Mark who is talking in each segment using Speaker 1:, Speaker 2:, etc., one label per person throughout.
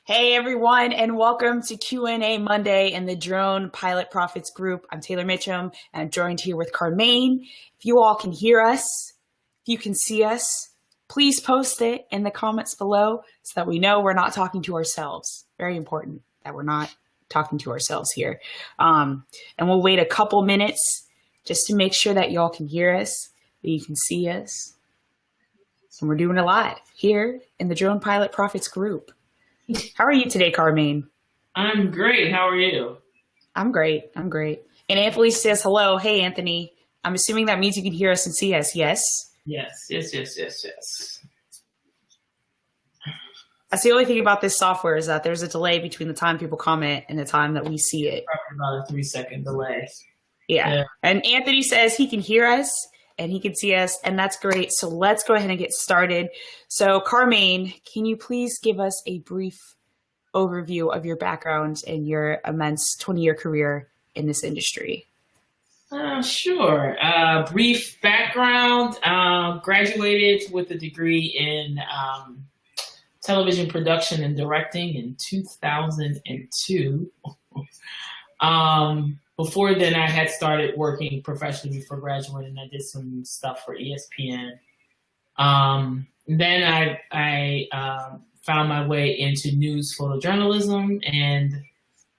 Speaker 1: Hey everyone, and welcome to Q&A Monday in the Drone Pilot Profits Group. I'm Taylor Mitchum, and I'm joined here with Carmaine. If you all can hear us, if you can see us, please post it in the comments below so that we know we're not talking to ourselves. Very important that we're not talking to ourselves here. And we'll wait a couple minutes just to make sure that y'all can hear us, that you can see us. And we're doing it live here in the Drone Pilot Profits Group. How are you today, Carmaine?
Speaker 2: I'm great. How are you?
Speaker 1: I'm great. And Anthony says hello. Hey, Anthony. I'm assuming that means you can hear us and see us, yes?
Speaker 2: Yes.
Speaker 1: That's the only thing about this software is that there's a delay between the time people comment and the time that we see it.
Speaker 2: Probably about a 3-second delay.
Speaker 1: Yeah. And Anthony says he can hear us and he can see us, and that's great. So let's go ahead and get started. So Carmaine, can you please give us a brief overview of your background and your immense 20-year career in this industry?
Speaker 2: Sure. Brief background. Graduated with a degree in television production and directing in 2002. Before then, I had started working professionally before graduating. I did some stuff for ESPN. Then I found my way into news photojournalism and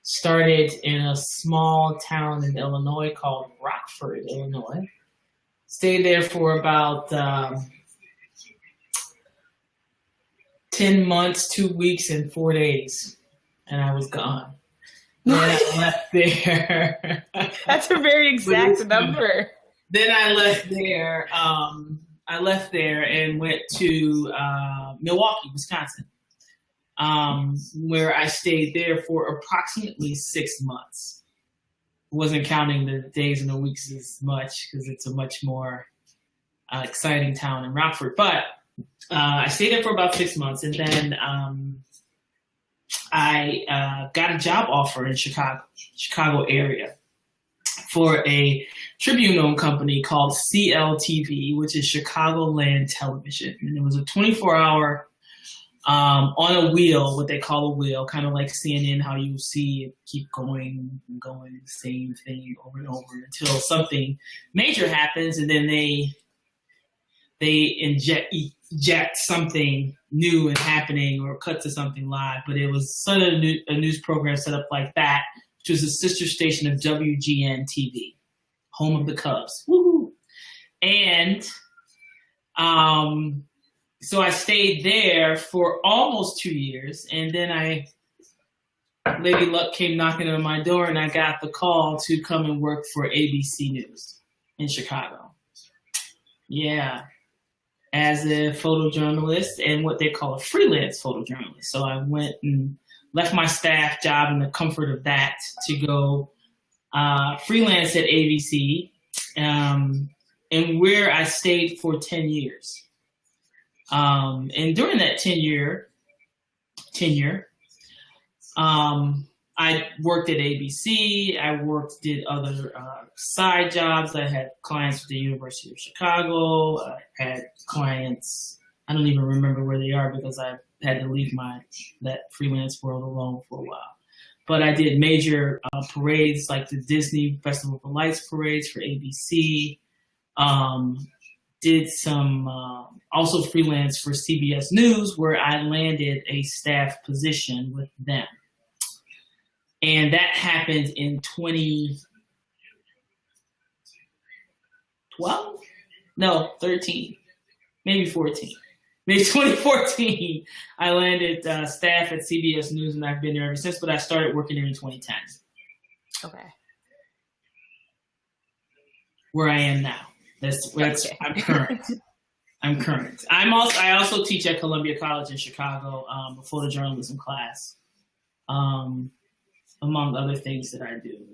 Speaker 2: started in a small town in Illinois called Rockford, Illinois. Stayed there for about 10 months, 2 weeks, and 4 days, and I was gone. Then I left there.
Speaker 1: That's a very exact number.
Speaker 2: Then I left there. I left there and went to Milwaukee, Wisconsin, where I stayed there for approximately 6 months. Wasn't counting the days and the weeks as much because it's a much more exciting town in Rockford. But I stayed there for about 6 months, and then I got a job offer in Chicago area for a Tribune-owned company called CLTV, which is Chicagoland Television. And it was a 24-hour on a wheel, what they call a wheel, kind of like CNN, how you see it keep going and going, the same thing over and over until something major happens, and then they inject something new and happening or cut to something live. But it was sort of a news program set up like that, which was a sister station of WGN TV, home of the Cubs. Woo-hoo. And so I stayed there for almost 2 years, and then Lady Luck came knocking on my door, and I got the call to come and work for ABC News in Chicago. Yeah. As a photojournalist and what they call a freelance photojournalist. So I went and left my staff job in the comfort of that to go freelance at ABC, and where I stayed for 10 years. And during that tenure, I worked at ABC. I did other side jobs. I had clients with the University of Chicago. I had clients, I don't even remember where they are because I had to leave that freelance world alone for a while. But I did major parades like the Disney Festival of Lights parades for ABC. Did some also freelance for CBS News, where I landed a staff position with them. And that happened in 2012? No, 13, maybe 14. Maybe 2014, I landed staff at CBS News, and I've been there ever since, but I started working there in 2010.
Speaker 1: Okay.
Speaker 2: Where I am now. That's okay. I'm current. I also teach at Columbia College in Chicago, a photojournalism class. Among other things that I do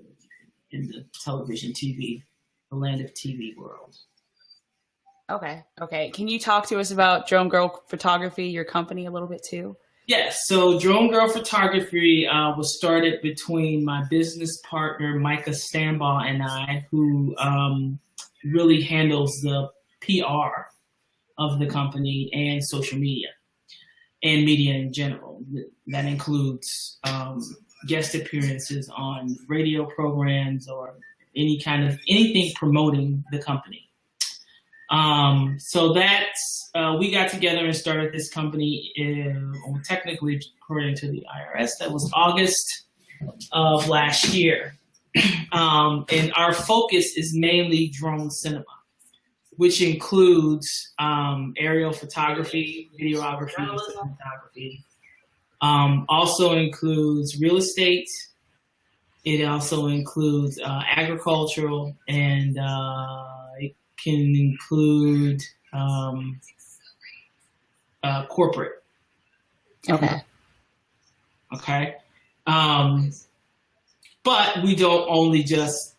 Speaker 2: in the television, TV, the land of TV world.
Speaker 1: Okay. Can you talk to us about Drone Girl Photography, your company, a little bit too?
Speaker 2: Yes. So Drone Girl Photography was started between my business partner, Micah Stambaugh, and I, who really handles the PR of the company and social media. and media in general. That includes guest appearances on radio programs or anything promoting the company. So that's, we got together and started this company technically, according to the IRS, that was August of last year. And our focus is mainly drone cinema, which includes aerial photography, videography, cinematography. Also includes real estate. It also includes agricultural, and it can include corporate.
Speaker 1: Okay.
Speaker 2: Okay. But we don't only just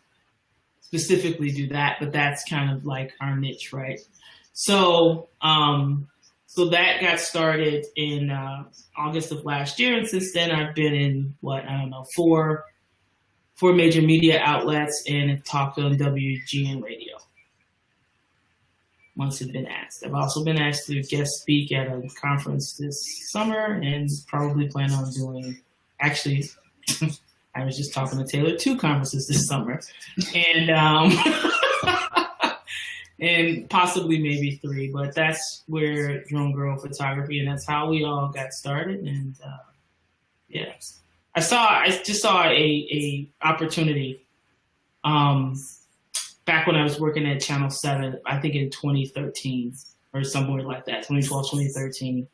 Speaker 2: specifically do that, but that's kind of like our niche, right? So, so that got started in August of last year, and since then I've been in four major media outlets and have talked on WGN radio. Once I've been asked. I've also been asked to guest speak at a conference this summer, and probably plan on doing. Actually, I was just talking to Taylor, 2 conferences this summer, and and possibly maybe 3. But that's where Drone Girl Photography, and that's how we all got started. And yeah, I just saw a opportunity back when I was working at Channel 7, I think in 2013 or somewhere like that, 2012, 2013.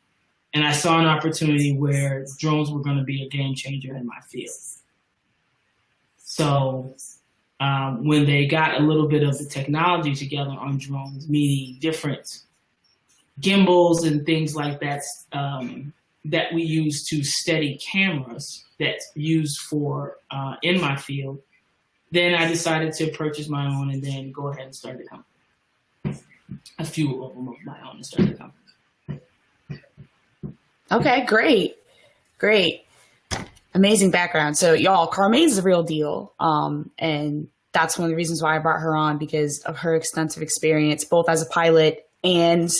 Speaker 2: And I saw an opportunity where drones were going to be a game changer in my field. So when they got a little bit of the technology together on drones, meaning different gimbals and things like that, that we use to steady cameras that's used for in my field, then I decided to purchase my own and then go ahead and start the company. A few of them of my own and start the company.
Speaker 1: Okay, great. Amazing background. So y'all, Carmaine's the real deal. And that's one of the reasons why I brought her on, because of her extensive experience, both as a pilot and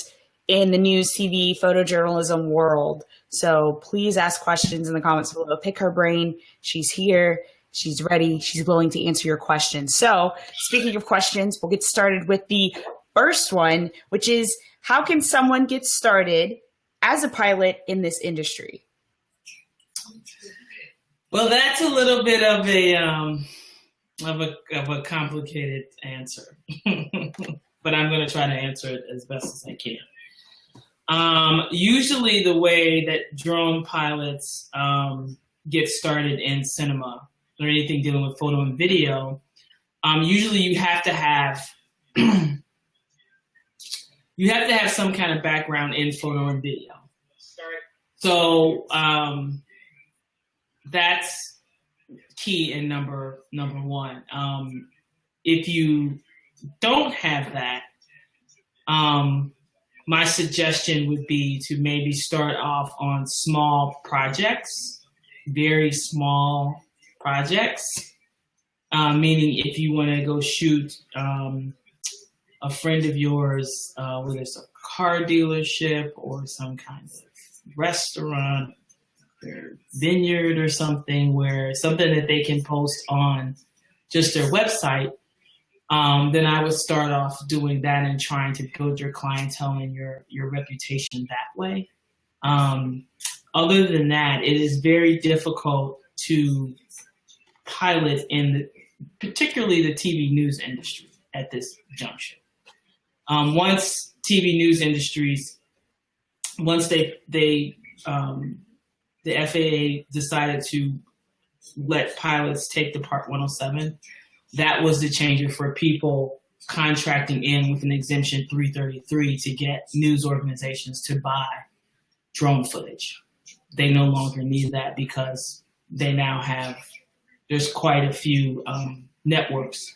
Speaker 1: in the news, TV, photojournalism world. So please ask questions in the comments below. Pick her brain. She's here. She's ready. She's willing to answer your questions. So speaking of questions, we'll get started with the first one, which is, how can someone get started as a pilot in this industry?
Speaker 2: Well, that's a little bit of a complicated answer, but I'm going to try to answer it as best as I can. Usually the way that drone pilots get started in cinema or anything dealing with photo and video, usually you have to have some kind of background in photo and video. So that's key in number one. If you don't have that, my suggestion would be to maybe start off on small projects, very small projects, meaning if you want to go shoot a friend of yours, whether it's a car dealership or some kind of restaurant or vineyard or something, where something that they can post on just their website, then I would start off doing that and trying to build your clientele and your reputation that way. Other than that, it is very difficult to pilot in particularly the TV news industry at this juncture. Once TV news industries, once the FAA decided to let pilots take the Part 107, that was the changer for people contracting in with an exemption 333 to get news organizations to buy drone footage. They no longer need that because they now have, there's quite a few networks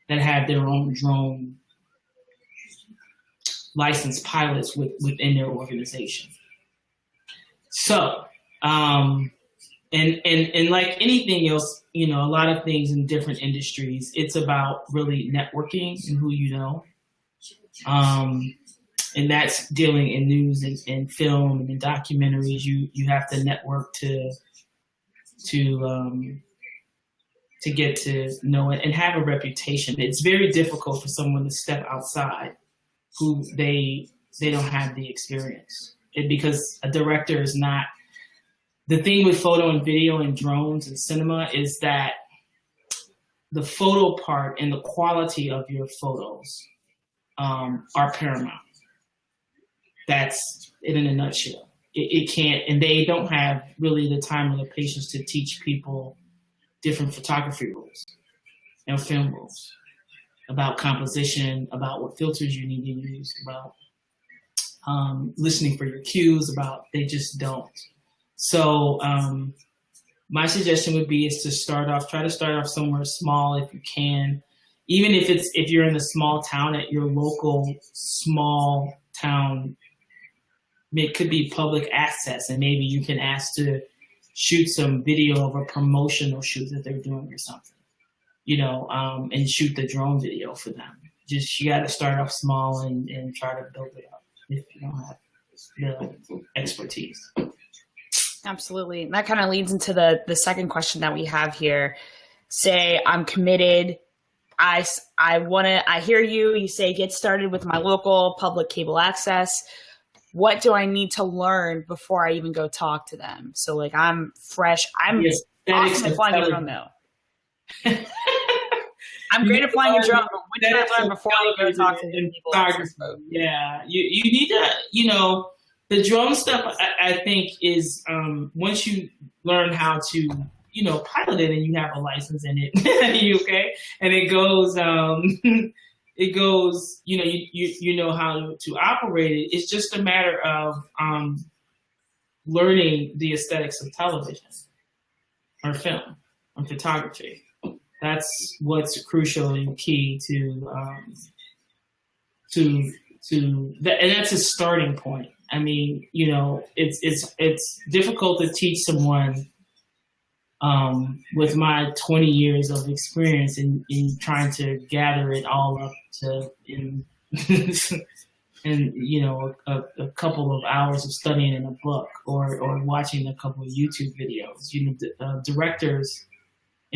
Speaker 2: that have their own drone licensed pilots within their organization. So, and like anything else, a lot of things in different industries, it's about really networking and who you know. and that's dealing in news and film and in documentaries. You have to network to get to know it and have a reputation. It's very difficult for someone to step outside who they don't have the experience. Because a director is not, the thing with photo and video and drones and cinema is that the photo part and the quality of your photos are paramount. That's it in a nutshell. It can't, and they don't have really the time or the patience to teach people different photography rules and film rules about composition, about what filters you need to use, about listening for your cues, about, they just don't. So my suggestion would be is to try to start off somewhere small if you can. Even if you're in a small town, at your local small town, it could be public access, and maybe you can ask to shoot some video of a promotional shoot that they're doing or something, and shoot the drone video for them. You got to start off small and try to build it up if you don't have the expertise.
Speaker 1: Absolutely. And that kind of leads into the second question that we have here. Say I'm committed. I hear you say get started with my local public cable access. What do I need to learn before I even go talk to them? So like I'm fresh. I'm awesome at flying a drone though. I'm great at flying a drone, but what do I learn before I go talk to people?
Speaker 2: Yeah, you need to, the drone stuff I think is once you learn how to, pilot it and you have a license in it, you okay? And it goes, you know how to operate it. It's just a matter of learning the aesthetics of television or film or photography. That's what's crucial and key to and that's a starting point. I mean, it's difficult to teach someone with my 20 years of experience in trying to gather it all up in a couple of hours of studying in a book or watching a couple of YouTube videos. Directors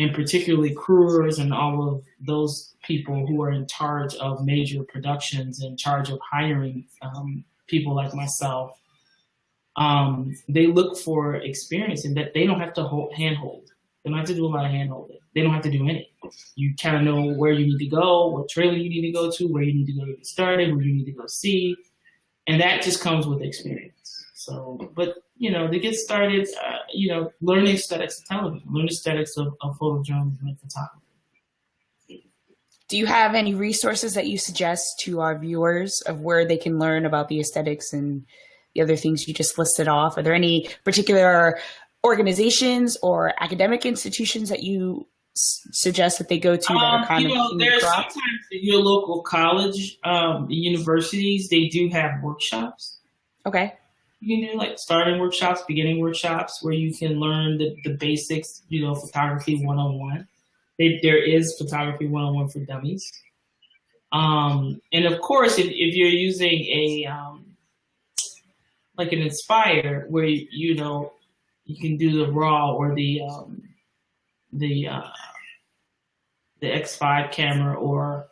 Speaker 2: and particularly crewers and all of those people who are in charge of major productions, in charge of hiring people like myself, they look for experience and that they don't have to handhold. They don't have to do a lot of handholding. They don't have to do anything. You kind of know where you need to go, what trailer you need to go to, where you need to go to get started, where you need to go see. And that just comes with experience. So, but, to get started, learn the aesthetics of television, learn the aesthetics of photojournalism and photography.
Speaker 1: Do you have any resources that you suggest to our viewers of where they can learn about the aesthetics and the other things you just listed off? Are there any particular organizations or academic institutions that you suggest that they go to that are kind of
Speaker 2: there's sometimes your local college, universities, they do have workshops.
Speaker 1: Okay.
Speaker 2: You can do like starting workshops, beginning workshops, where you can learn the basics, photography 101. There is photography 101 for dummies. And of course, if you're using like an Inspire, where you can do the RAW or the X5 camera or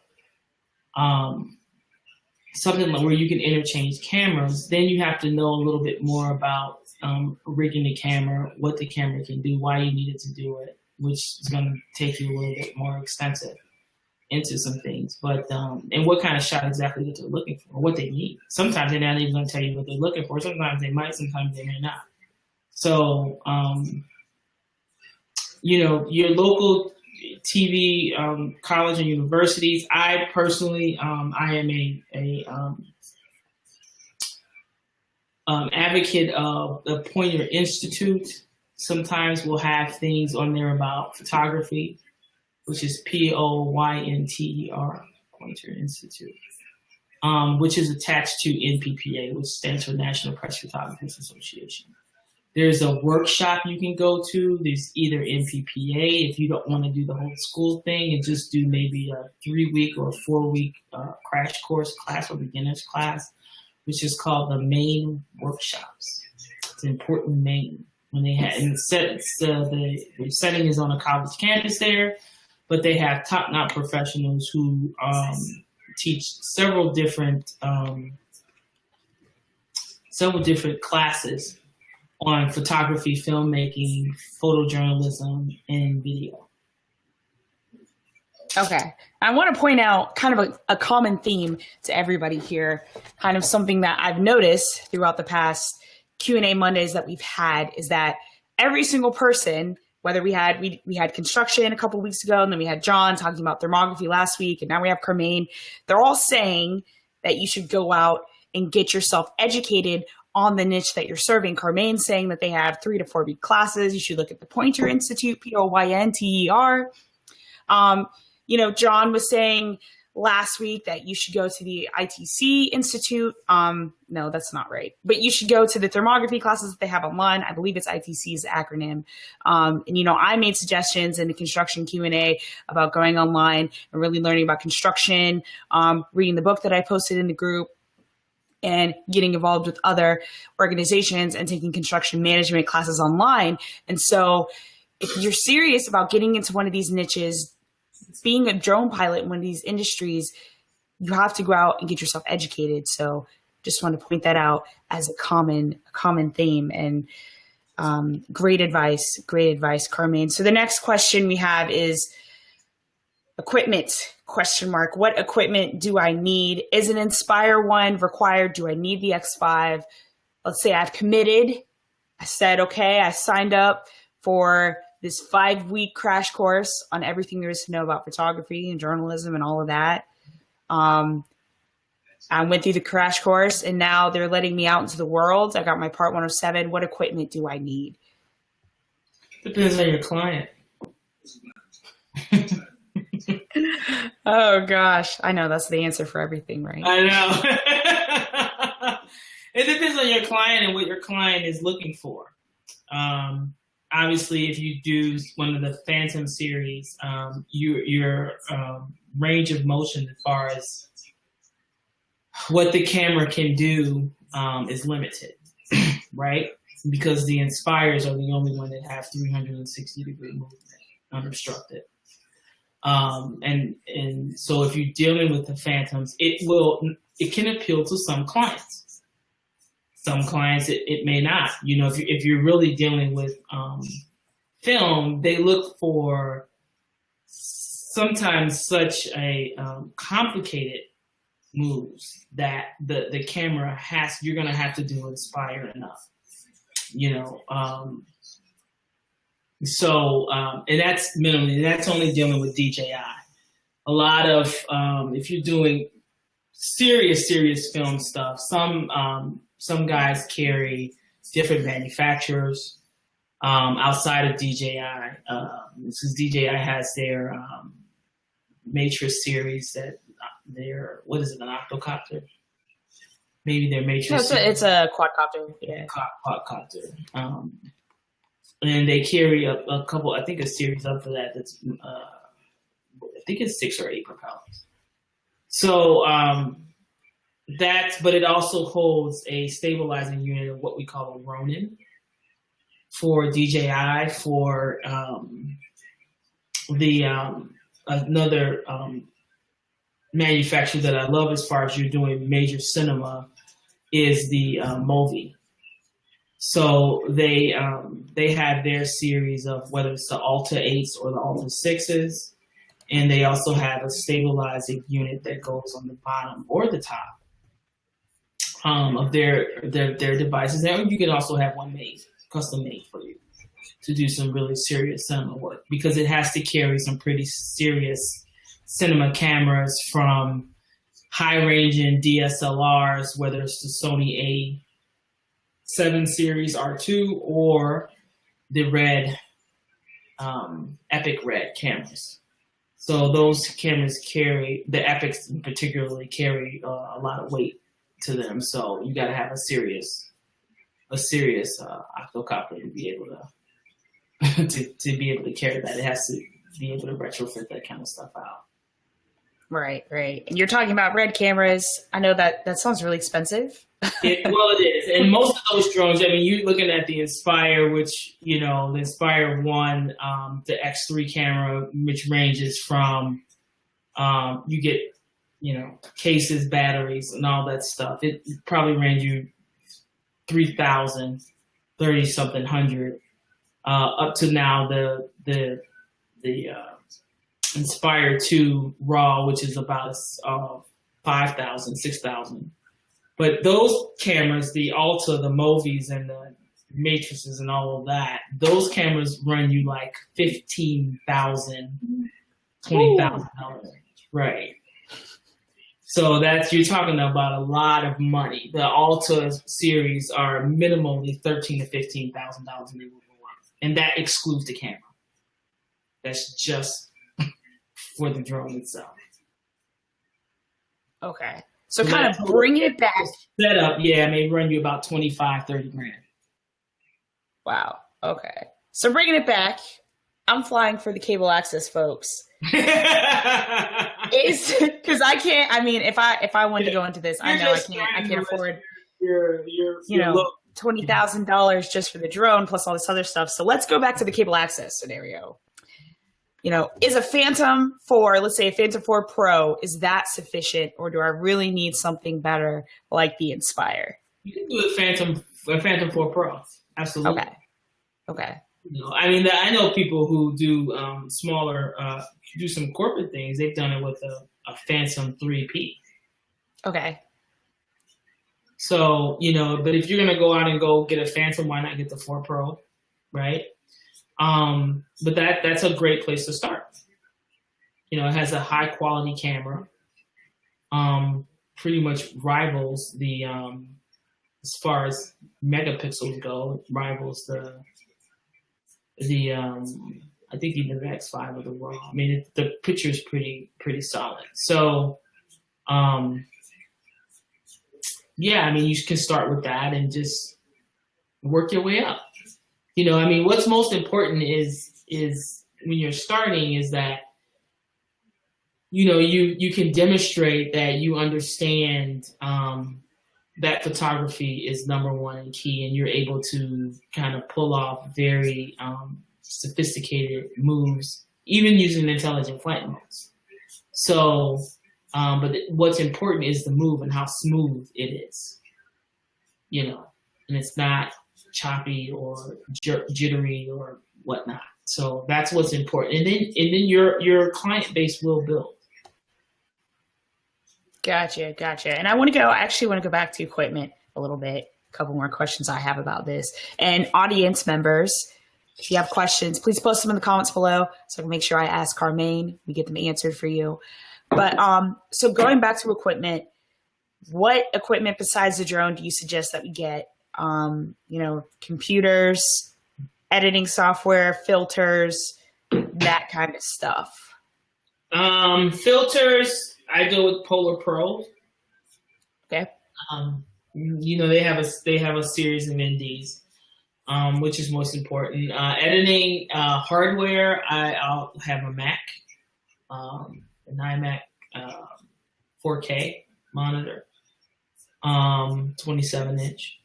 Speaker 2: something like where you can interchange cameras, then you have to know a little bit more about rigging the camera, what the camera can do, why you needed to do it, which is going to take you a little bit more extensive into some things. But and what kind of shot exactly that they're looking for, or what they need. Sometimes they're not even going to tell you what they're looking for. Sometimes they might, sometimes they may not. So, your local TV, college and universities. I personally, I am a advocate of the Poynter Institute. Sometimes we'll have things on there about photography, which is Poynter, Poynter Institute, which is attached to NPPA, which stands for National Press Photographers Association. There's a workshop you can go to. There's either NPPA if you don't want to do the whole school thing and just do maybe a 3-week or a 4-week crash course class or beginner's class, which is called the Maine workshops. It's an important Maine. When they had, and the setting is on a college campus there, but they have top-notch professionals who teach several different classes on photography, filmmaking, photojournalism, and video.
Speaker 1: Okay. I want to point out kind of a common theme to everybody here, kind of something that I've noticed throughout the past Q&A Mondays that we've had, is that every single person, whether we had construction a couple of weeks ago, and then we had John talking about thermography last week, and now we have Carmaine, they're all saying that you should go out and get yourself educated on the niche that you're serving. Carmaine saying that they have 3 to 4 week classes. You should look at the Poynter Institute, Poynter. John was saying last week that you should go to the ITC Institute. No, that's not right. But you should go to the thermography classes that they have online. I believe it's ITC's acronym. I made suggestions in the construction Q&A about going online and really learning about construction, reading the book that I posted in the group, and getting involved with other organizations and taking construction management classes online. And so if you're serious about getting into one of these niches, being a drone pilot in one of these industries, you have to go out and get yourself educated. So just want to point that out as a common theme, and great advice, Carmaine. So the next question we have is equipment, ? What equipment do I need? Is an Inspire 1 required? Do I need the X5? Let's say I've committed. I said, okay, I signed up for this 5-week crash course on everything there is to know about photography and journalism and all of that. I went through the crash course, and now they're letting me out into the world. I got my Part 107. What equipment do I need?
Speaker 2: Depends on your client.
Speaker 1: Oh, gosh. I know that's the answer for everything, right?
Speaker 2: I know. It depends on your client and what your client is looking for. Obviously, if you do one of the Phantom series, your range of motion as far as what the camera can do is limited, right? Because the Inspires are the only one that have 360-degree movement unobstructed. And so if you're dealing with the Phantoms, it can appeal to some clients. Some clients, it may not. If you're really dealing with film, they look for sometimes such a complicated moves that the camera you're going to have to do Inspire enough. And that's minimally, that's only dealing with DJI. A lot of, if you're doing serious film stuff, some guys carry different manufacturers outside of DJI. Since DJI has their Matrix series, that their, what is it, an octocopter? Maybe their Matrix.
Speaker 1: No, it's a quadcopter. Yeah.
Speaker 2: Quadcopter. And they carry a couple, I think a series up for that that's, I think it's 6 or 8 propellers. So but it also holds a stabilizing unit of what we call a Ronin for DJI, for another manufacturer that I love as far as you're doing major cinema is the Movi. So they have their series of whether it's the Alta 8s or the Alta 6s, and they also have a stabilizing unit that goes on the bottom or the top of their devices. And you can also have one custom made for you to do some really serious cinema work, because it has to carry some pretty serious cinema cameras, from high-ranging DSLRs, whether it's the Sony A7 series R2 or the red Epic Red cameras. So those cameras the Epics particularly carry a lot of weight to them. So you got to have a serious octocopter to be able to to be able to carry that. It has to be able to retrofit that kind of stuff out.
Speaker 1: Right. And you're talking about red cameras. I know that sounds really expensive.
Speaker 2: Well, it is. And most of those drones, I mean, you're looking at the Inspire, which, the Inspire 1, the X3 camera, which ranges from, you get, cases, batteries, and all that stuff. It probably range you 3,000, 30-something hundred, up to now the Inspire 2 Raw, which is about 5,000, 6,000. But those cameras, the Alta, the Movies, and the Matrices and all of that, those cameras run you like $15,000, $20,000. Right. So you're talking about a lot of money. The Alta series are minimally $13,000 to $15,000 and they will go up. And that excludes the camera. That's just for the drone itself.
Speaker 1: Okay. So kind of bringing it back.
Speaker 2: Setup, yeah, may run you about 25, 30 grand.
Speaker 1: Wow. Okay. So bringing it back, I'm flying for the cable access folks. Is because I can't. I mean, if I wanted to go into this, I know I can't afford $20,000 just for the drone plus all this other stuff. So let's go back to the cable access scenario. Is a Phantom 4, let's say a Phantom 4 Pro, is that sufficient, or do I really need something better like the Inspire?
Speaker 2: You can do a Phantom 4 Pro. Absolutely.
Speaker 1: Okay.
Speaker 2: I mean, I know people who do smaller, do some corporate things. They've done it with a Phantom 3P.
Speaker 1: Okay.
Speaker 2: So, but if you're going to go out and go get a Phantom, why not get the 4 Pro, right? But that's a great place to start. It has a high quality camera, pretty much rivals the, as far as megapixels go, it rivals the I think even the X5 or the Raw. I mean, the picture is pretty solid. So, yeah, I mean, you can start with that and just work your way up. I mean, what's most important is when you're starting is that, you can demonstrate that you understand that photography is number one and key, and you're able to kind of pull off very sophisticated moves, even using intelligent flight modes. So, but what's important is the move and how smooth it is, and it's not choppy or jittery or whatnot. So that's what's important. And then your client base will build. Gotcha.
Speaker 1: And I actually want to go back to equipment a little bit. A couple more questions I have about this. And audience members, if you have questions, please post them in the comments below so I can make sure I ask Carmaine. We get them answered for you. But so going back to equipment, what equipment besides the drone do you suggest that we get? Computers, editing software, filters, that kind of stuff.
Speaker 2: Filters, I go with Polar Pro.
Speaker 1: Okay.
Speaker 2: They have a series of NDs, which is most important. Editing hardware, I'll have a Mac, an iMac 4K monitor, 27-inch.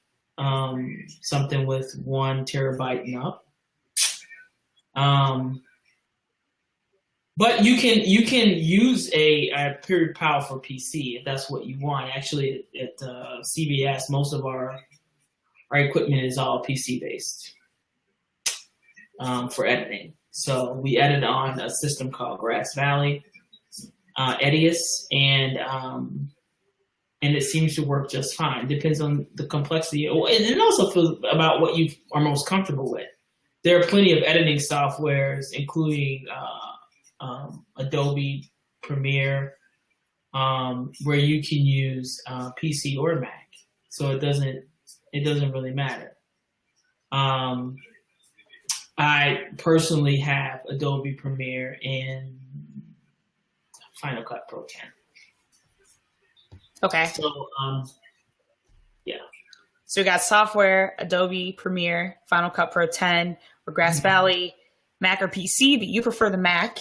Speaker 2: Something with 1 terabyte and up. But you can use a pretty powerful PC if that's what you want. Actually, at CBS, most of our equipment is all PC based for editing. So we edit on a system called Grass Valley, Edius, and it seems to work just fine. Depends on the complexity. And it also feels about what you are most comfortable with. There are plenty of editing softwares, including Adobe Premiere, where you can use PC or Mac. So it doesn't really matter. I personally have Adobe Premiere and Final Cut Pro 10.
Speaker 1: Okay.
Speaker 2: So, yeah.
Speaker 1: So we got software, Adobe Premiere, Final Cut Pro 10, or Grass Valley, Mac or PC, but you prefer the Mac.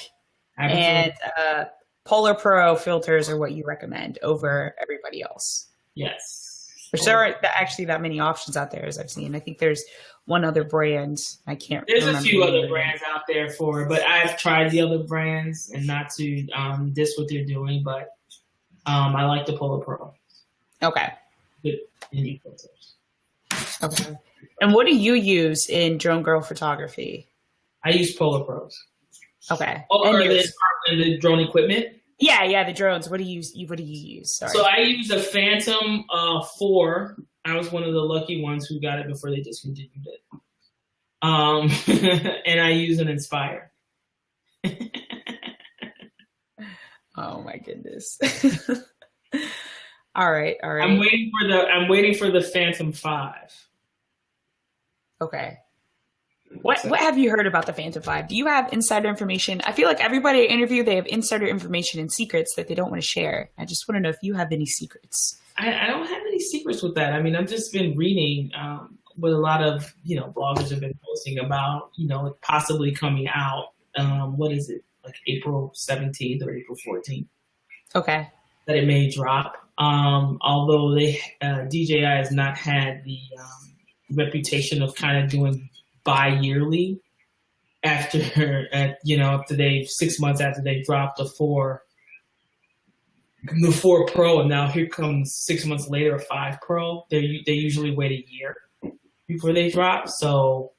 Speaker 1: And Polar Pro filters are what you recommend over everybody else.
Speaker 2: Yes.
Speaker 1: Which there aren't actually that many options out there as I've seen. I think there's one other brand. I can't
Speaker 2: There's
Speaker 1: remember.
Speaker 2: a few other brands out there but I've tried the other brands, and not to diss what they're doing, but I like the Polar Pro.
Speaker 1: Okay.
Speaker 2: Good indie filters.
Speaker 1: Okay. And what do you use in drone girl photography?
Speaker 2: I use Polar Pros.
Speaker 1: Okay.
Speaker 2: Oh, and the drone equipment?
Speaker 1: Yeah, the drones. What do you use? Sorry.
Speaker 2: So I use a Phantom 4. I was one of the lucky ones who got it before they discontinued it. And I use an Inspire.
Speaker 1: Oh my goodness. All right.
Speaker 2: I'm waiting for the Phantom 5.
Speaker 1: Okay. What have you heard about the Phantom 5? Do you have insider information? I feel like everybody I interview, they have insider information and secrets that they don't want to share. I just want to know if you have any secrets.
Speaker 2: I don't have any secrets with that. I mean, I've just been reading what a lot of, bloggers have been posting about, it possibly coming out. What is it? Like April 17th or April 14th.
Speaker 1: Okay.
Speaker 2: That it may drop. Although DJI has not had the reputation of kind of doing bi-yearly after 6 months after they dropped the 4 Pro, and now here comes 6 months later a 5 Pro. They usually wait a year before they drop. So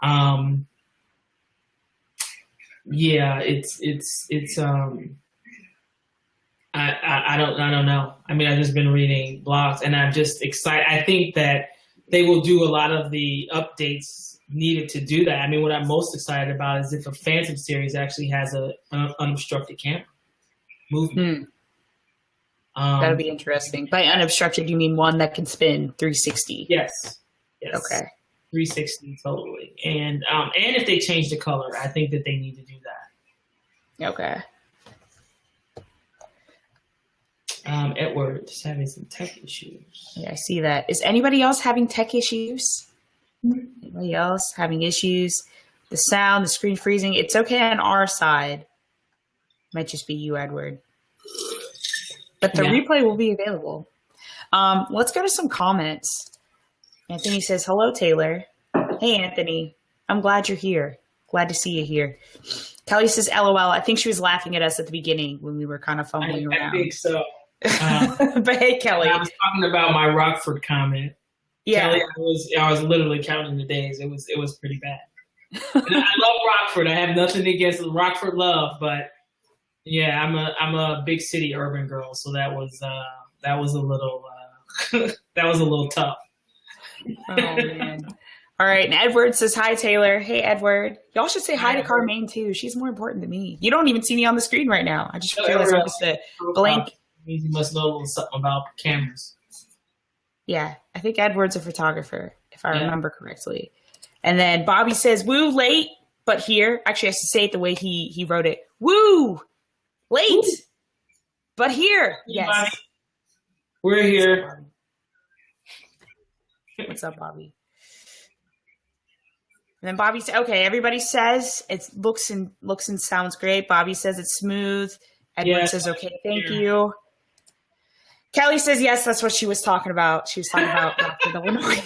Speaker 2: it's I don't know. I mean, I've just been reading blogs, and I'm just excited. I think that they will do a lot of the updates needed to do that. I mean, what I'm most excited about is if a Phantom series actually has an unobstructed camera movement.
Speaker 1: That'll be interesting. By unobstructed, you mean one that can spin 360?
Speaker 2: Yes.
Speaker 1: Okay.
Speaker 2: 360 totally. And if they change the color, I think that they need to do that.
Speaker 1: Okay.
Speaker 2: Edward is having some tech issues.
Speaker 1: Yeah, I see that. Is anybody else having tech issues? Anybody else having issues? The sound, the screen freezing. It's okay on our side. Might just be you, Edward. But the replay will be available. Let's go to some comments. Anthony says, hello, Taylor. Hey, Anthony. I'm glad you're here. Glad to see you here. Kelly says, LOL. I think she was laughing at us at the beginning when we were kind of fumbling around.
Speaker 2: I think so.
Speaker 1: But hey, Kelly.
Speaker 2: I was talking about my Rockford comment.
Speaker 1: Yeah.
Speaker 2: Kelly, I was literally counting the days. It was pretty bad. And I love Rockford. I have nothing against Rockford love, but yeah, I'm a big city urban girl, so that was a little that was a little tough.
Speaker 1: Oh man. All right, and Edward says hi, Taylor. Hey, Edward. Y'all should say hi to Carmaine too. She's more important than me. You don't even see me on the screen right now. I just realized I'm just a blank.
Speaker 2: Means you must know a little something about cameras.
Speaker 1: Yeah, I think Edward's a photographer, if I remember correctly. And then Bobby says, woo, late, but here. Actually, I should say it the way he wrote it. Woo, late, woo, but here. Yes.
Speaker 2: Bobby. We're here.
Speaker 1: What's up, Bobby? And then Bobby said, okay, everybody says it looks and sounds great. Bobby says it's smooth. Edward says, okay, thank you. Kelly says, yes, that's what she was talking about. She was talking about Rockford, Illinois.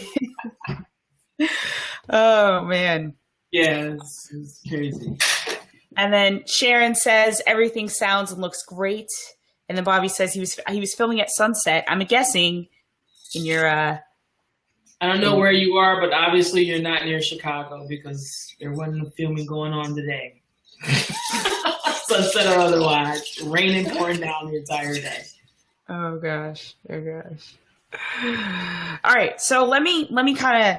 Speaker 1: Oh, man.
Speaker 2: Yeah, it's crazy.
Speaker 1: And then Sharon says, everything sounds and looks great. And then Bobby says he was filming at sunset. I'm guessing in your... I
Speaker 2: don't know where you are, but obviously you're not near Chicago because there wasn't filming going on today. Sunset or otherwise. Raining, pouring down the entire day.
Speaker 1: Oh gosh. All right. So let me kind of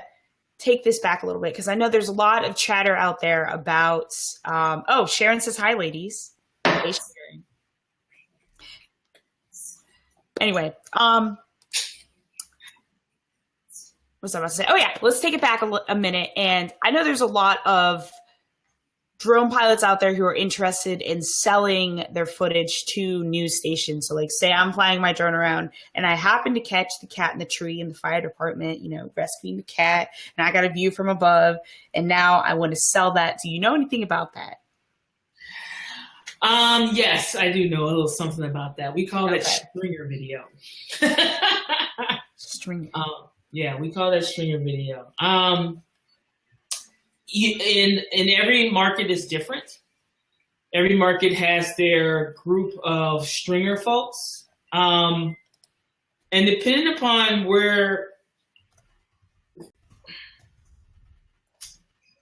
Speaker 1: take this back a little bit because I know there's a lot of chatter out there about Sharon says hi, ladies. Hey, Sharon. Anyway, what's I about to say? Oh yeah, let's take it back a minute. And I know there's a lot of drone pilots out there who are interested in selling their footage to news stations. So like say I'm flying my drone around and I happen to catch the cat in the tree in the fire department, rescuing the cat, and I got a view from above, and now I want to sell that. Do you know anything about that?
Speaker 2: Yes, I do know a little something about that. We call it Stringer video.
Speaker 1: Stringer.
Speaker 2: Yeah, we call that stringer video. In every market is different. Every market has their group of stringer folks. And depending upon where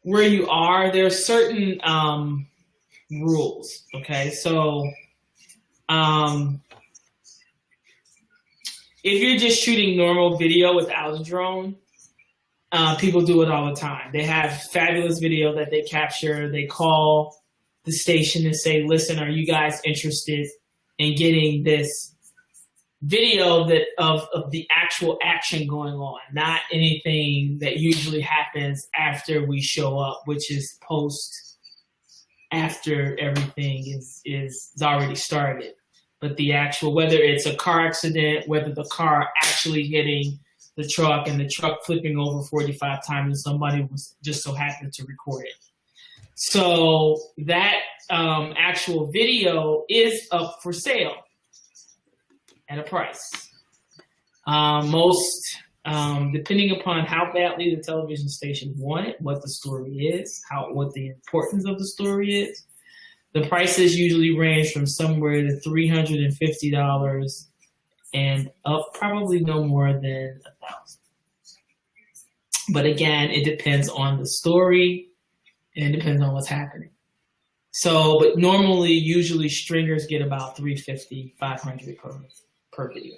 Speaker 2: you are, there are certain rules. Okay, so if you're just shooting normal video without a drone, people do it all the time. They have fabulous video that they capture. They call the station and say, listen, are you guys interested in getting this video of the actual action going on, not anything that usually happens after we show up, which is post after everything is already started. But the actual, whether it's a car accident, whether the car actually hitting the truck and the truck flipping over 45 times and somebody was just so happened to record it. So that actual video is up for sale at a price. Most, depending upon how badly the television station want it, what the story is, what the importance of the story is, the prices usually range from somewhere to $350 and up, probably no more than $1,000. But again, it depends on the story and it depends on what's happening. So, but normally, usually stringers get about $350, $500 per video.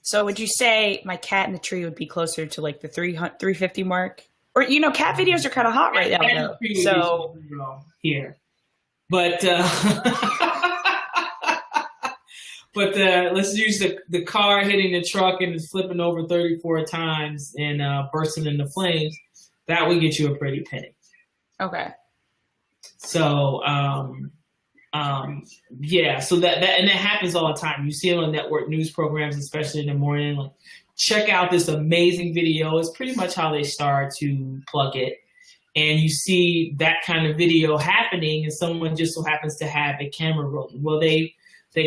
Speaker 1: So would you say My Cat in the Tree would be closer to like the 350 mark? Or, cat videos are kind of hot right now, though. So
Speaker 2: here. But let's use the car hitting the truck and flipping over 34 times and bursting into flames. That would get you a pretty penny.
Speaker 1: Okay.
Speaker 2: So yeah. So that happens all the time. You see it on network news programs, especially in the morning. Like, check out this amazing video. It's pretty much how they start to plug it. And you see that kind of video happening, and someone just so happens to have a camera rolling. Well, they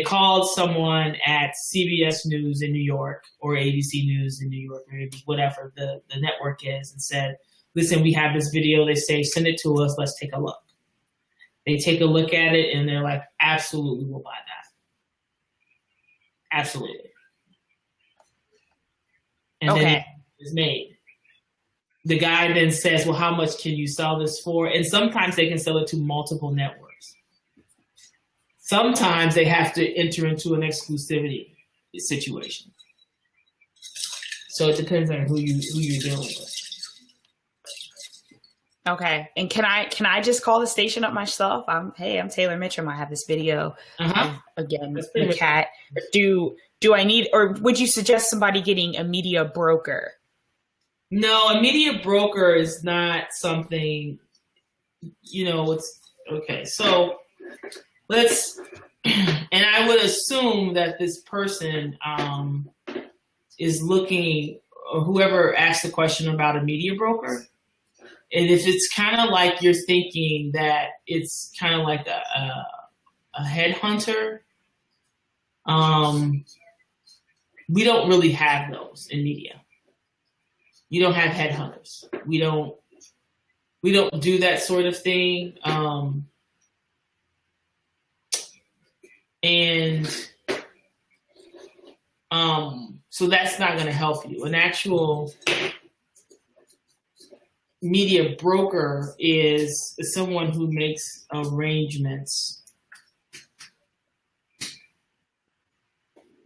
Speaker 2: called someone at CBS News in New York or ABC News in New York, or whatever the network is, and said, listen, we have this video. They say, send it to us. Let's take a look. They take a look at it, and they're like, absolutely, we'll buy that. Absolutely. And
Speaker 1: okay.
Speaker 2: Then it's made. The guy then says, well, how much can you sell this for? And sometimes they can sell it to multiple networks. Sometimes they have to enter into an exclusivity situation. So it depends on who you're dealing with.
Speaker 1: Okay. And can I just call the station up myself? I'm Taylor Mitchum. I have this video. Again, the cat. Do I need, or would you suggest somebody getting a media broker?
Speaker 2: No, a media broker is not something, it's okay. So and I would assume that this person is looking, or whoever asked the question about a media broker. And if it's kind of like you're thinking that it's kind of like a headhunter, we don't really have those in media. You don't have headhunters. We don't do that sort of thing. So that's not going to help you. An actual media broker is someone who makes arrangements.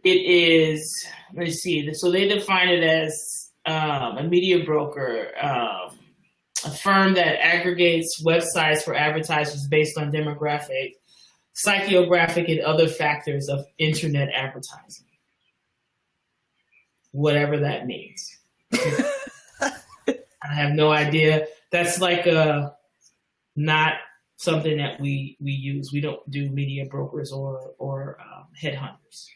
Speaker 2: It is, let's see, so they define it as a media broker, a firm that aggregates websites for advertisers based on demographic, psychographic, and other factors of internet advertising. Whatever that means. I have no idea. That's like not something that we use. We don't do media brokers or headhunters.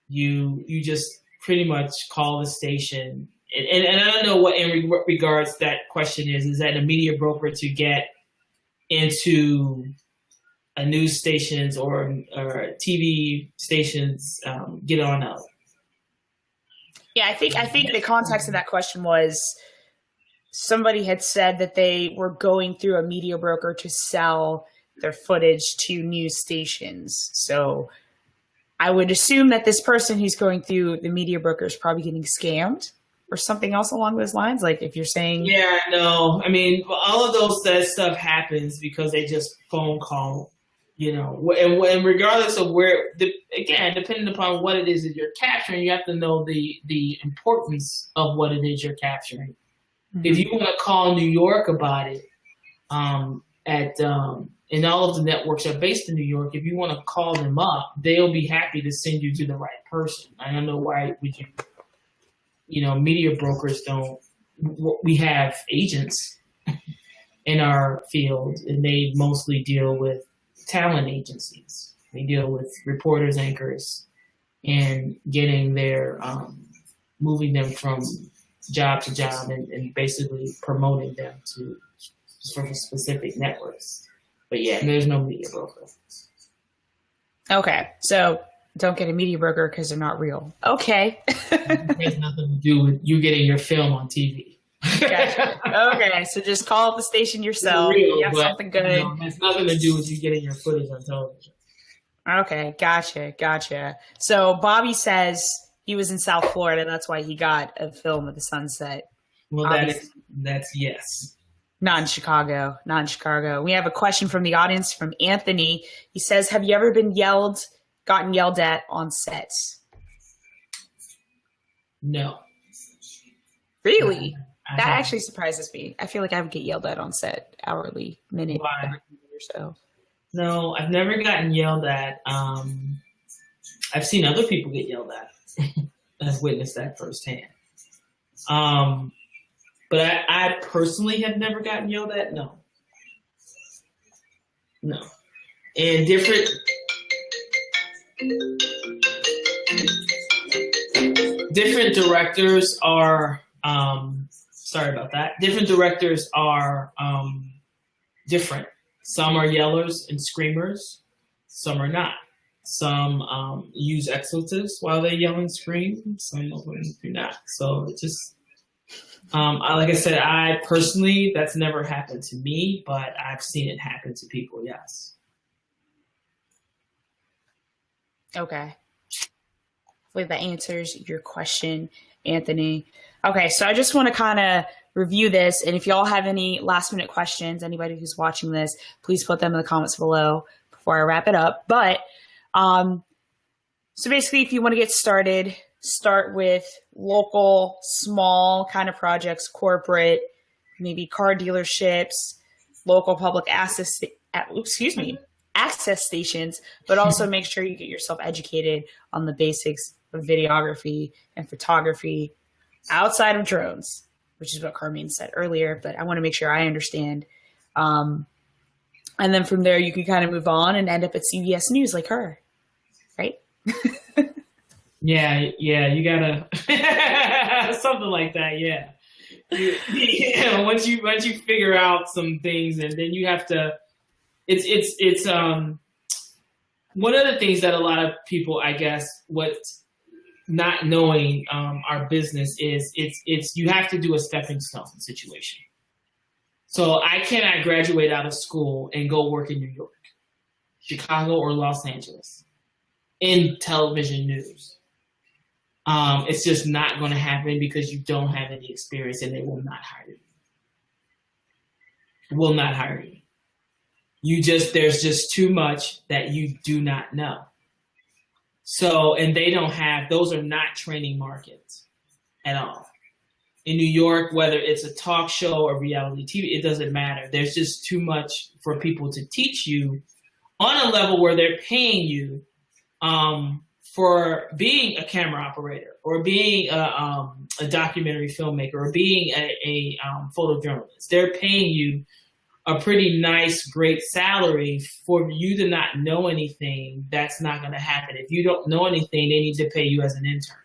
Speaker 2: You just pretty much call the station, and I don't know what in regards that question is that a media broker to get into a news stations or TV stations, get on
Speaker 1: Yeah, I think the context of that question was somebody had said that they were going through a media broker to sell their footage to news stations. So I would assume that this person who's going through the media broker is probably getting scammed or something else along those lines. Like if you're saying,
Speaker 2: yeah, no, I mean, all of that stuff happens because they just phone call, and regardless of again, depending upon what it is that you're capturing, you have to know the importance of what it is you're capturing. Mm-hmm. If you want to call New York about it, and all of the networks are based in New York, if you want to call them up, they'll be happy to send you to the right person. I don't know why would you, media brokers don't. We have agents in our field, and they mostly deal with talent agencies. They deal with reporters, anchors, and getting their, moving them from job to job and basically promoting them to specific networks. But yeah, there's no media broker.
Speaker 1: Okay, so don't get a media broker because they're not real. Okay.
Speaker 2: It has nothing to do with you getting your film on TV.
Speaker 1: Gotcha. Okay, so just call up the station yourself.
Speaker 2: Real,
Speaker 1: have something good.
Speaker 2: It has nothing to do with you getting your footage on television.
Speaker 1: Okay, gotcha. So Bobby says he was in South Florida. That's why he got a film of the sunset.
Speaker 2: Well, that's yes.
Speaker 1: Not in Chicago. We have a question from the audience from Anthony. He says, have you ever gotten yelled at on sets?
Speaker 2: No.
Speaker 1: Really? That actually surprises me. I feel like I would get yelled at on set hourly, minute,
Speaker 2: Why?
Speaker 1: Or so.
Speaker 2: No, I've never gotten yelled at. I've seen other people get yelled at. I've witnessed that firsthand. But I personally have never gotten yelled at. No. And different directors are, sorry about that. Different directors are different. Some are yellers and screamers. Some are not. Some use expletives while they yell and scream. Some do not. So it just, like I said, I personally, that's never happened to me, but I've seen it happen to people, yes.
Speaker 1: Okay. Hopefully that answers your question, Anthony. Okay, so I just want to kind of review this, and if y'all have any last minute questions, anybody who's watching this, please put them in the comments below before I wrap it up. But so basically, if you want to get started, start with local, small kind of projects, corporate, maybe car dealerships, local public access stations, but also make sure you get yourself educated on the basics of videography and photography outside of drones, which is what Carmaine said earlier, but I want to make sure I understand. And then from there, you can kind of move on and end up at CBS News like her, right?
Speaker 2: Yeah, you gotta something like that. Yeah. Once you figure out some things, and then you have to. It's one of the things that a lot of people, I guess, what not knowing our business is it's you have to do a stepping stone situation. So I cannot graduate out of school and go work in New York, Chicago, or Los Angeles in television news. It's just not going to happen because you don't have any experience, and they will not hire you. There's just too much that you do not know. So, and they don't have, those are not training markets at all. In New York, whether it's a talk show or reality TV, it doesn't matter. There's just too much for people to teach you on a level where they're paying you for being a camera operator or being a documentary filmmaker or being a photojournalist. They're paying you a pretty nice, great salary for you to not know anything. That's not going to happen. If you don't know anything, they need to pay you as an intern,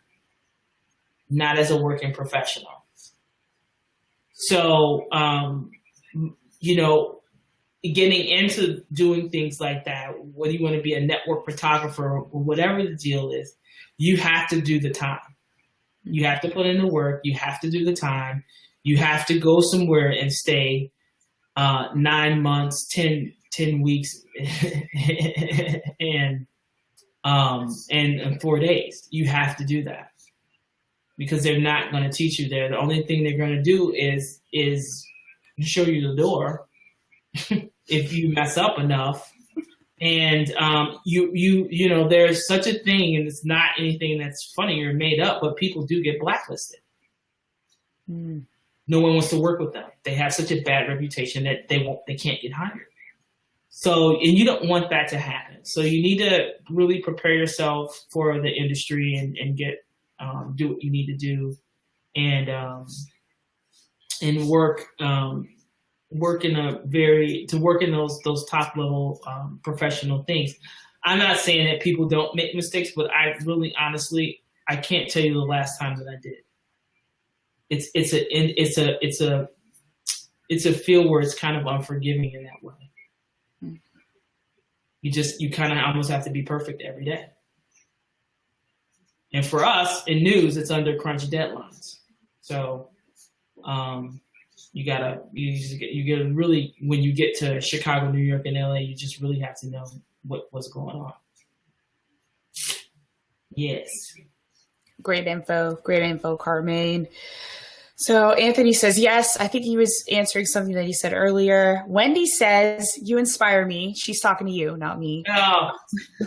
Speaker 2: not as a working professional. So, getting into doing things like that, whether you want to be a network photographer or whatever the deal is, you have to do the time. You have to put in the work. You have to do the time. You have to go somewhere and stay 9 months, 10 weeks, and 4 days. You have to do that because they're not going to teach you there. The only thing they're going to do is show you the door if you mess up enough. And you know, there's such a thing, and it's not anything that's funny or made up, but people do get blacklisted. No one wants to work with them. They have such a bad reputation that they can't get hired. So, and you don't want that to happen. So you need to really prepare yourself for the industry and get do what you need to do, and work in those top level professional things. I'm not saying that people don't make mistakes, but I really honestly I can't tell you the last time that I did. It's a field where it's kind of unforgiving in that way. You kind of almost have to be perfect every day. And for us in news, it's under crunch deadlines. So you gotta really, when you get to Chicago, New York, and LA, you just really have to know what's going on. Yes.
Speaker 1: Great info, Carmaine. So Anthony says, yes, I think he was answering something that he said earlier. Wendy says, you inspire me. She's talking to you, not me.
Speaker 2: Oh,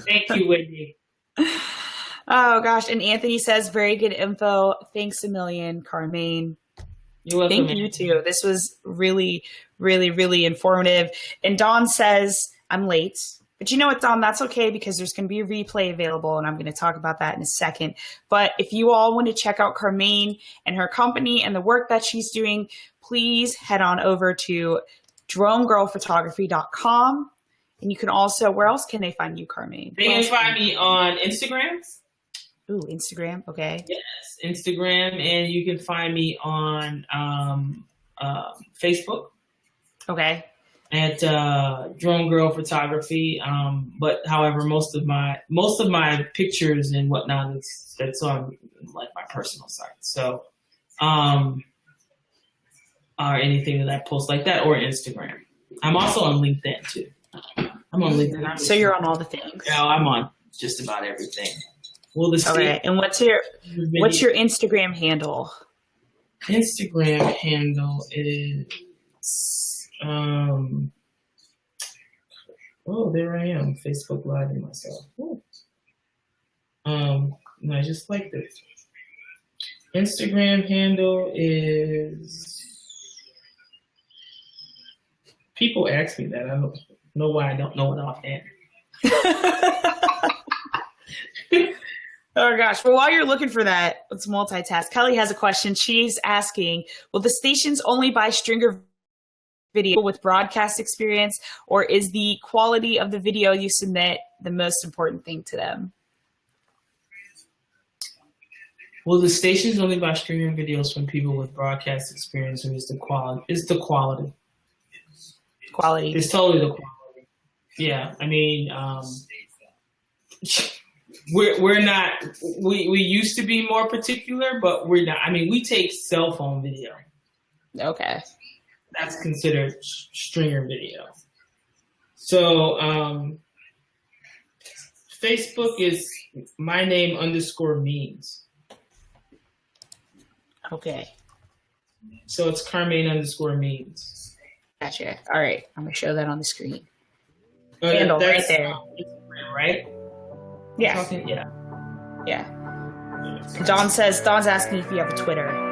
Speaker 2: thank you, Wendy.
Speaker 1: Oh, gosh. And Anthony says, very good info. Thanks a million, Carmaine.
Speaker 2: You're welcome.
Speaker 1: Thank you, too. This was really, really, really informative. And Dawn says, I'm late. But you know what, Dawn? That's okay because there's going to be a replay available, and I'm going to talk about that in a second. But if you all want to check out Carmaine and her company and the work that she's doing, please head on over to dronegirlphotography.com. And you can also, where else can they find you, Carmaine?
Speaker 2: They can find me on Instagram.
Speaker 1: Ooh, Instagram. Okay.
Speaker 2: Yes, Instagram. And you can find me on Facebook.
Speaker 1: Okay.
Speaker 2: At Drone Girl Photography, but however, most of my pictures and whatnot that's on like my personal site. So, or anything that I post like that, or Instagram. I'm also on LinkedIn too. I'm on LinkedIn.
Speaker 1: So you're on all the things.
Speaker 2: Yeah, I'm on just about everything. Well,
Speaker 1: okay. And what's your Instagram handle?
Speaker 2: Instagram handle is. Oh, there I am, Facebook Live in myself. And I just like this. Instagram handle is. People ask me that. I don't know why I don't know it offhand.
Speaker 1: Oh gosh. Well, while you're looking for that, let's multitask. Kelly has a question. She's asking, will the stations only buy stringer video with broadcast experience, or is the quality of the video you submit the most important thing to them?
Speaker 2: Well, the stations only buy streaming videos from people with broadcast experience, and it's the quality. It's the quality.
Speaker 1: Quality.
Speaker 2: It's totally the quality. Yeah, I mean, we're not. We used to be more particular, but we're not. I mean, we take cell phone video.
Speaker 1: Okay.
Speaker 2: That's considered stringer video. So Facebook is my name _means.
Speaker 1: Okay.
Speaker 2: So it's Carmaine _means.
Speaker 1: Gotcha. All right. I'm going to show that on the screen.
Speaker 2: Handle
Speaker 1: right there.
Speaker 2: Right?
Speaker 1: Yeah.
Speaker 2: Yeah.
Speaker 1: Yeah. Dawn's asking if you have a Twitter.